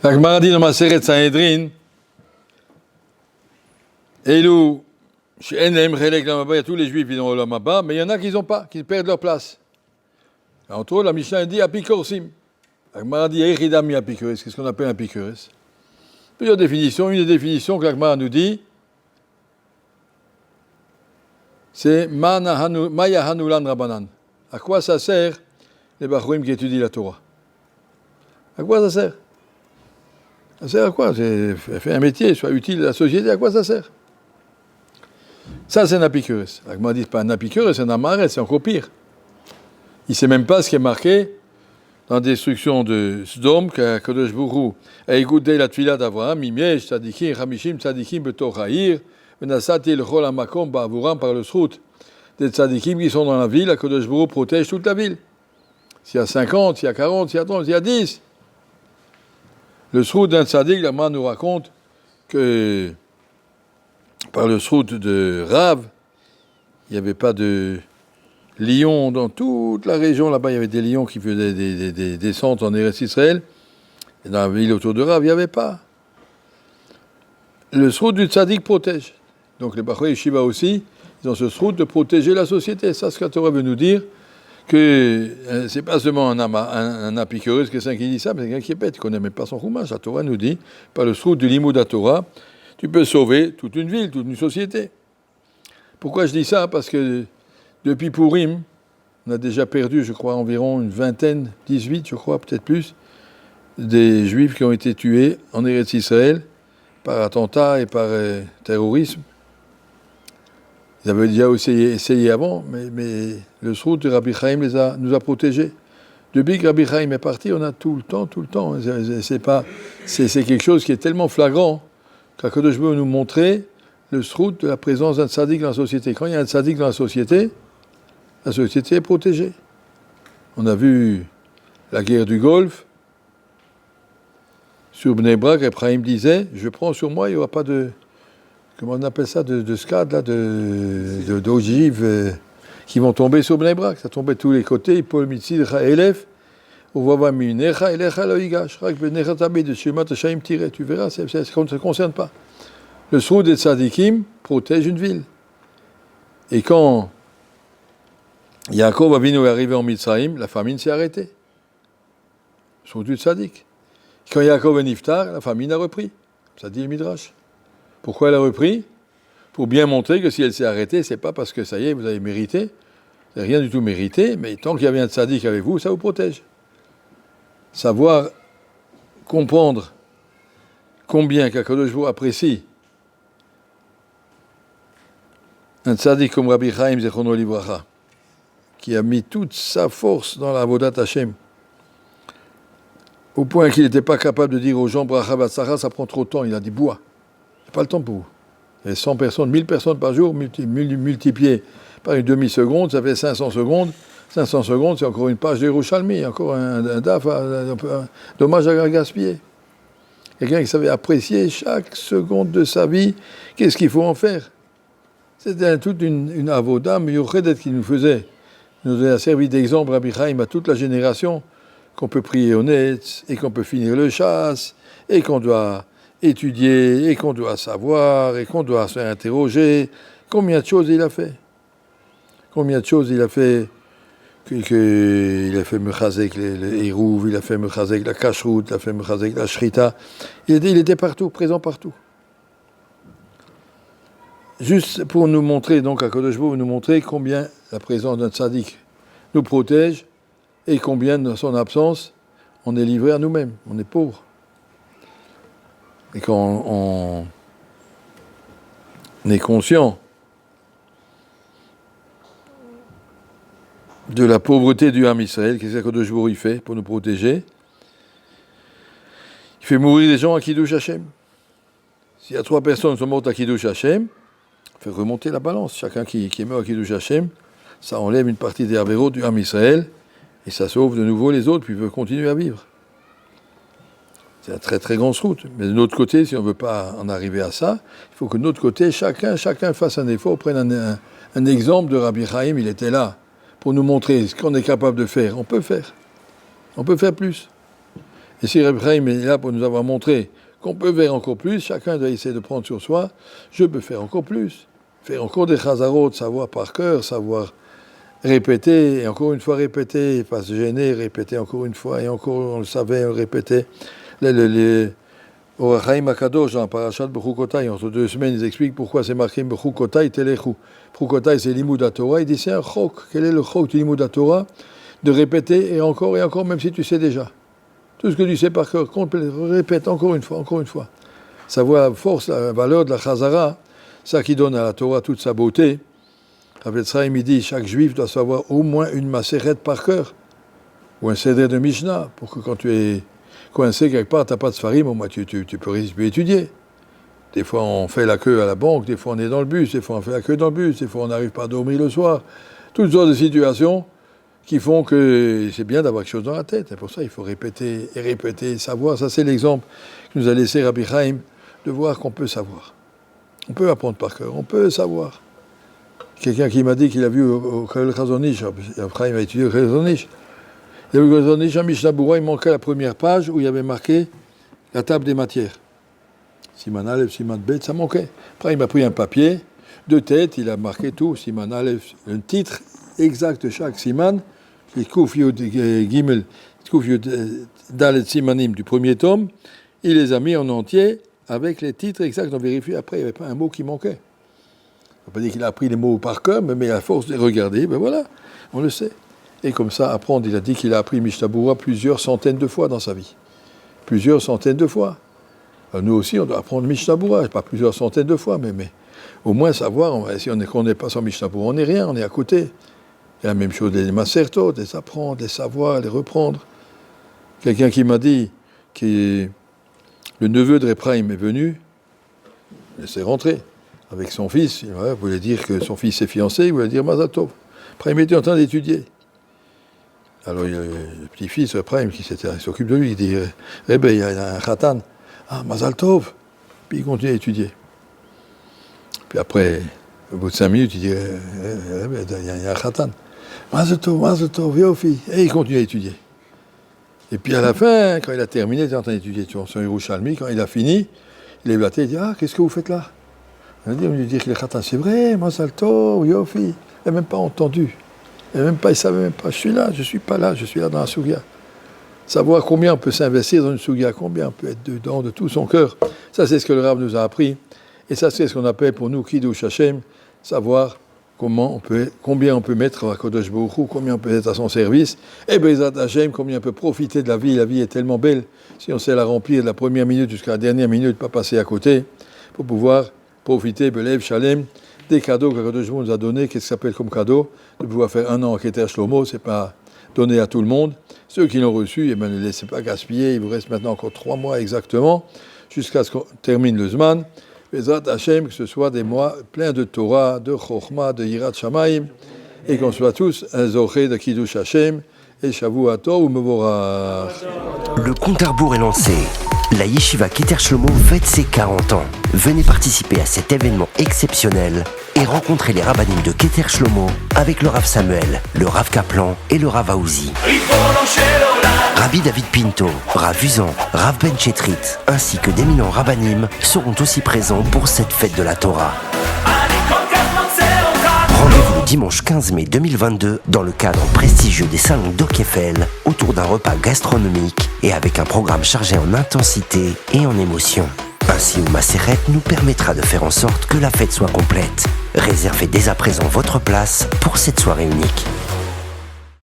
La Gemara dit dans Maseret Sanhedrin, Elou, chez Enem, Chelek, Lamaba, il y a tous les juifs qui ont Lamaba, mais il y en a qui n'ont pas, qui perdent leur place. Entre autres, la Mishnah dit Apikorsim. La Gemara dit Echidami Apikores, qu'est-ce qu'on appelle un Apikores? Plusieurs définitions. Une des définitions que la Gemara nous dit, c'est Maya Hanulan Rabanan. À quoi ça sert les Bachouim qui étudient la Torah? À quoi ça sert? Ça sert à quoi? C'est faire un métier, soit utile à la société, à quoi ça sert? Ça, c'est un apicurus. La Gemara dit pas un apicurus, c'est un amaret, c'est encore pire. Il ne sait même pas ce qui est marqué dans la destruction de Sdom, qu'Akadosh Baruch Hu a écouté la tefila d'Avraham, Imyesh, Tzadikim, Hamishim, Tzadikim, Betor Haïr, Menasati, le Chol Hamakom, Ba'avuram, par le Srout. Des Tzadikim qui sont dans la ville, Akadosh Baruch Hu protège toute la ville. S'il y a 50, s'il y a 40, s'il y a 30, s'il y a 10. Le Srout d'un Tzadik, la Gemara nous raconte que par le Srout de Rav, il n'y avait pas de lions dans toute la région. Là-bas, il y avait des lions qui faisaient des descentes en Eretz Israël. Et dans la ville autour de Rav, il n'y avait pas. Le Srout du Tzadik protège. Donc les Bachoué et Shiva aussi, ils ont ce Srout de protéger la société. Ça, ce que la Torah veut nous dire, que c'est pas seulement un apicurus, quelqu'un qui dit ça, mais quelqu'un qui est bête, qui ne connaît même pas son chumash. La Torah nous dit, par le Srout du Limud à Torah, tu peux sauver toute une ville, toute une société. Pourquoi je dis ça? Parce que depuis Purim, on a déjà perdu, je crois, environ une vingtaine, 18, je crois, peut-être plus, des Juifs qui ont été tués en Eretz Israël par attentat et par terrorisme. Ils avaient déjà aussi essayé avant, mais le Srout de Rabbi Chaim nous a protégés. Depuis que Rabbi Chaim est parti, on a tout le temps. C'est quelque chose qui est tellement flagrant qu'Akadosh Baruch Hu nous montrer le Srout de la présence d'un tzaddik dans la société. Quand il y a un tzaddik dans la société est protégée. On a vu la guerre du Golfe. Sur Bnei Brak, Ephraim disait, je prends sur moi, il n'y aura pas de... Comment on appelle ça, de scad, là, d'ogives qui vont tomber sur Bnei Brak. Ça tombait de tous les côtés. Paul Mitzid, Elef, Ovava Minecha, Elecha Loigash, Rak Benecha Tabé, de Shemat Hashaim Tiré. Tu verras, ça ne concerne pas. Le Srout des Tzadikim protège une ville. Et quand Yaakov Avinu est arrivé en Mitzrayim, la famine s'est arrêtée. Le Srout du Tzadik. Quand Yaakov est Niftar, la famine a repris. Ça dit le Midrash. Pourquoi elle a repris? Pour bien montrer que si elle s'est arrêtée, c'est pas parce que ça y est, vous avez mérité. Vous n'avez rien du tout mérité, mais tant qu'il y avait un tzaddik avec vous, ça vous protège. Savoir comprendre combien qu'Akadosh Baruch Hu apprécie un tzaddik comme Rabbi Chaim Zechrono Livracha, qui a mis toute sa force dans la Avodat Hashem, au point qu'il n'était pas capable de dire aux gens Bracha Batzara, ça prend trop de temps. Il a dit bois. Pas le temps pour vous. Il y a 100 personnes, 1000 personnes par jour, multipliées par une demi-seconde, ça fait 500 secondes. 500 secondes, c'est encore une page de Yerushalmi, encore un daf, dommage à gaspiller. Quelqu'un qui savait apprécier chaque seconde de sa vie, qu'est-ce qu'il faut en faire? C'était toute une avoda miyuchedet qui nous faisait. Il nous a servi d'exemple, Rabbi Chaim, à toute la génération, qu'on peut prier au Netz, et qu'on peut finir le chasse, et qu'on doit étudier, et qu'on doit savoir, et qu'on doit se faire interroger. Combien de choses il a fait? Combien de choses il a fait? Il a fait Mechazek le Hérouv, il a fait Mechazek la Kashrut, il a fait Mechazek la Shrita. Il était partout, présent partout. Juste pour nous montrer, donc à Kadosh Baruch Hu, nous montrer combien la présence d'un tzaddik nous protège, et combien, dans son absence, on est livré à nous-mêmes, on est pauvre. Et quand on est conscient de la pauvreté du Ham Israël, qu'est-ce que Kadosh Baruch Hu fait pour nous protéger? Il fait mourir des gens à Kiddush Hashem. S'il y a 3 personnes qui sont mortes à Kiddush Hashem, il fait remonter la balance. Chacun qui est mort à Kiddush Hashem, ça enlève une partie des avéros du Ham Israël, et ça sauve de nouveau les autres, puis ils peuvent continuer à vivre. C'est un très très grand route. Mais de notre côté, si on ne veut pas en arriver à ça, il faut que de notre côté, chacun fasse un effort, prenne un exemple de Rabbi Chaim, il était là, pour nous montrer ce qu'on est capable de faire. On peut faire. On peut faire plus. Et si Rabbi Chaim est là pour nous avoir montré qu'on peut faire encore plus, chacun doit essayer de prendre sur soi, je peux faire encore plus. Faire encore des chazarot, savoir par cœur, savoir répéter, et encore une fois répéter, pas se gêner, répéter encore une fois, et encore on le savait, on le répétait. Au Chaim Akadosh, dans Parashat Bechukotai, entre 2 semaines, ils expliquent pourquoi c'est marqué Bechukotai Telechu. Bechukotai, c'est l'imoud Torah. Il dit c'est un chok. Quel est le chok du l'imoud Torah? De répéter et encore, même si tu sais déjà. Tout ce que tu sais par cœur, répète encore une fois. Savoir la force, la valeur de la Chazara, ça qui donne à la Torah toute sa beauté. Rav Chaim, il dit chaque juif doit savoir au moins une Maseret par cœur, ou un Seder de Mishnah, pour que quand tu es coincé quelque part, tu n'as pas de Sfarim, au moins tu peux étudier. Des fois on fait la queue à la banque, des fois on est dans le bus, des fois on fait la queue dans le bus, des fois on n'arrive pas à dormir le soir. Toutes sortes de situations qui font que c'est bien d'avoir quelque chose dans la tête. Et pour ça, il faut répéter et répéter, savoir. Ça, c'est l'exemple que nous a laissé Rabbi Chaim, de voir qu'on peut savoir. On peut apprendre par cœur, on peut savoir. Quelqu'un qui m'a dit qu'il a vu au Khalil Chazonish, après il a étudié au Khalil Chazonish, il a vu au Khalil Chazonish, à Mishnah Berurah, il manquait la première page où il y avait marqué la table des matières. Siman Aleph, Siman Bet, ça manquait. Après il m'a pris un papier, de tête, il a marqué tout, Siman Aleph, le titre exact de chaque Siman, Kuf Yud Gimel, Kuf Yud Dalet Simanim du premier tome, il les a mis en entier avec les titres exacts. On vérifie après, il n'y avait pas un mot qui manquait. On ne peut pas dire qu'il a appris les mots par cœur, mais à force de regarder, ben voilà, on le sait. Et comme ça, apprendre, il a dit qu'il a appris Mishnah Berurah plusieurs centaines de fois dans sa vie. Plusieurs centaines de fois. Alors nous aussi, on doit apprendre Mishnah Berurah, pas plusieurs centaines de fois, mais au moins savoir, si on n'est pas sans Mishnah Berurah, on n'est rien, on est à côté. Et la même chose des Masertot, les apprendre, les savoir, les reprendre. Quelqu'un qui m'a dit que le neveu de Repraim est venu, il s'est rentré avec son fils, il voulait dire que son fils est fiancé, il voulait dire Mazal Tov. Repraim était en train d'étudier. Alors il y a le petit-fils Repraim qui s'occupe de lui, il dit il y a un khatan, Mazal Tov. Puis il continue à étudier. Puis après, au bout de 5 minutes, il dit il y a un khatan. Mazal Tov, Yofi. Et il continue à étudier. Et puis à la fin, quand il a terminé, il était en train d'étudier son Yerushalmi, quand il a fini, il lève la tête et dit qu'est-ce que vous faites là? On lui dit que les khatan, c'est vrai, Mazal Tov, Yofi. Il n'a même pas entendu. Il ne savait même pas, je suis là, je ne suis pas là, je suis là dans la Sougia. Savoir combien on peut s'investir dans une Sougia, combien on peut être dedans de tout son cœur. Ça, c'est ce que le Rav nous a appris. Et ça, c'est ce qu'on appelle pour nous Kiddush Hashem, savoir combien on peut mettre à Kodesh Baruch Hu, combien on peut être à son service. Et Bezat Hashem, combien on peut profiter de la vie. La vie est tellement belle, si on sait la remplir de la première minute jusqu'à la dernière minute, pas passer à côté, pour pouvoir profiter, Belev Shalem, des cadeaux que Kodesh Baruch Hu nous a donnés. Qu'est-ce que ça s'appelle comme cadeau? De pouvoir faire 1 an en Keter Shlomo, c'est pas donné à tout le monde. Ceux qui l'ont reçu, ne les laissez pas gaspiller. Il vous reste maintenant encore 3 mois exactement, jusqu'à ce qu'on termine le Zman. Bezrat Hashem, que ce soit des mois pleins de Torah, de Chochma, de Yirat Shamayim, et qu'on soit tous un Zoché de Kiddush Hashem, et Shavuot Tov ou Mevorach. Le compte à rebours est lancé. La Yeshiva Keter Shlomo fête ses 40 ans. Venez participer à cet événement exceptionnel et rencontrer les rabbinim de Keter Shlomo avec le Rav Samuel, le Rav Kaplan et le Rav Aouzi. Rabbi David Pinto, Rav Uzan, Rav Ben Chetrit, ainsi que d'éminents rabbinim seront aussi présents pour cette fête de la Torah. Rendez-vous le dimanche 15 mai 2022 dans le cadre prestigieux des salons d'Okefel autour d'un repas gastronomique et avec un programme chargé en intensité et en émotion. Ainsi, Maseret nous permettra de faire en sorte que la fête soit complète. Réservez dès à présent votre place pour cette soirée unique.